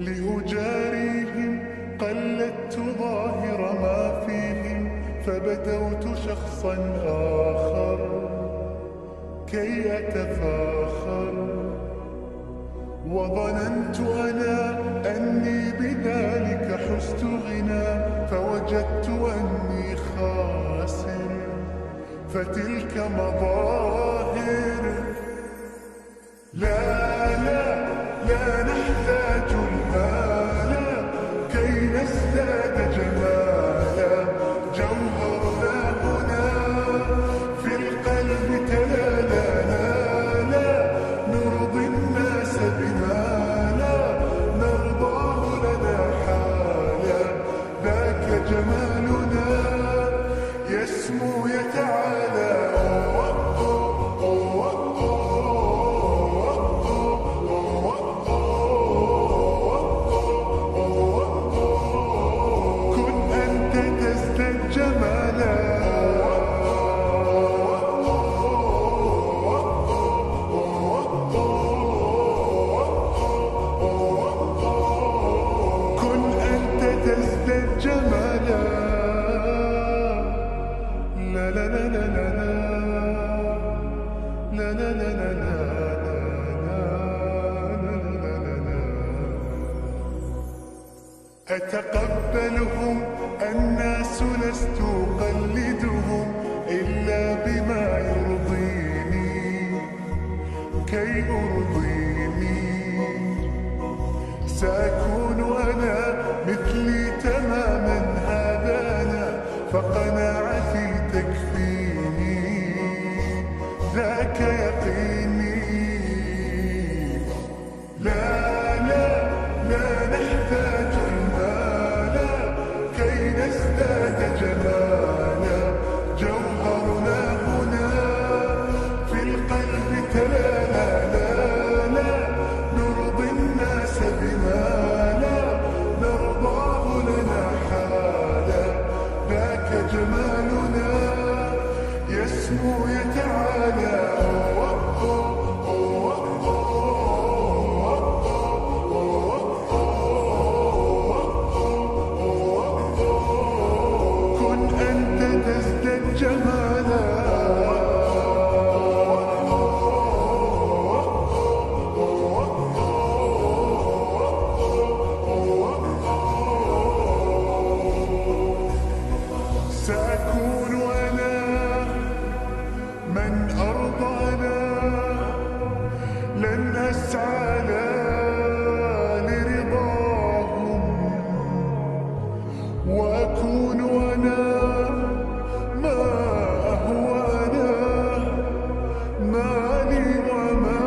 لأجاريهم قلدت ظاهر ما فيهم، فبدوت شخصا آخر كي أتفاخر، وظننت أنا أني بذلك حزت غنى، فوجدت أني خاسر، فتلك مظاهر. لا لا لا نحتاج المال كي نزداد جمالا، جوهرنا هنا في القلب تلالا. لا نرضي الناس بما لا نرضاه لنا حالا، ذاك جمالنا يسمو يتعالى. كن أنت تزداد جمالا. كن أنت تزداد جمالا. لا لا لا لا لا لا لا لا لا لا. أتقبلهم الناس لست أقلدهم إلا بما يرضيني كي أرضيني. سأكون أنا مثلي تماما، هذا أنا، فقناعتي تكفيني، ذاك يقيني. لا لا لا نحتاج المال كي نزداد جمالا، جوهرنا هنا في القلب تلالا. لا لا نرضي الناس بما لا نرضاه لنا حالا، ذاك جمالنا يسمو يتعالى. كن أنت تزداد جمالا. سأكون أنا من أرضانا، لن أسعى لرضاهم، وأكون أنا ما هو أنا، مالي وما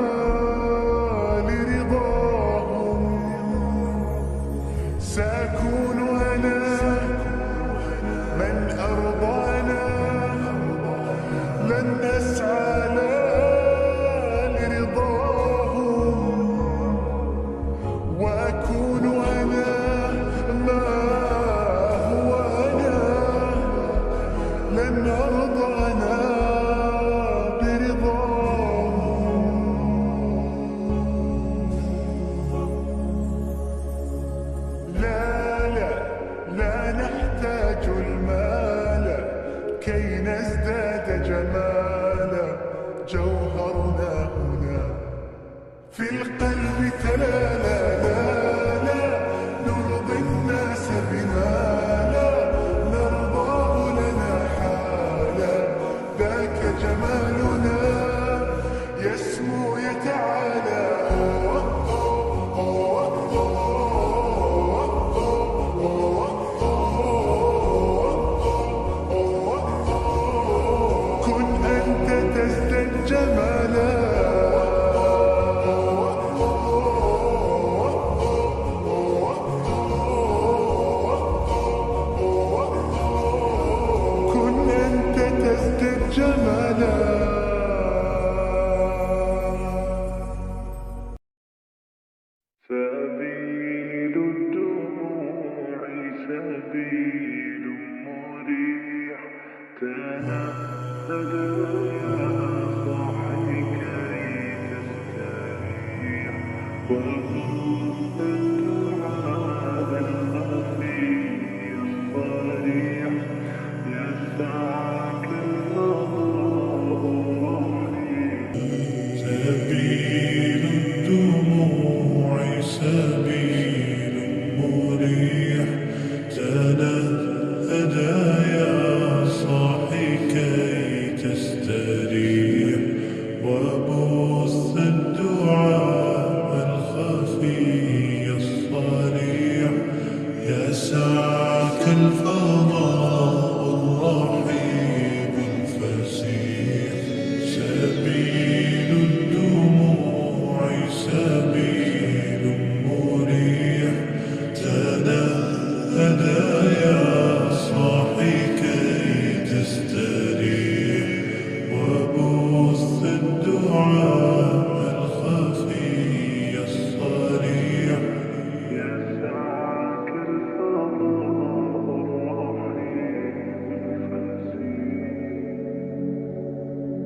لرضاهم. سأكون أنا من أرضانا، لن أسعى لرضاهم، وأكون أنا ما هو أنا، لن أرضى أنا برضاهم. لا لا لا نحتاج المال كي نزداد جمالا، جوهرنا هنا في القلب تلالا. لا لا نرضي الناس بما لا نرضاه لنا حالا، ذاك جمالنا يسمو يتعالى. كن أنت تزداد جمالا. كن أنت تزداد جمالا. سبيل الدموع سبيل مريح، تنهد يا صاحي كي تستريح.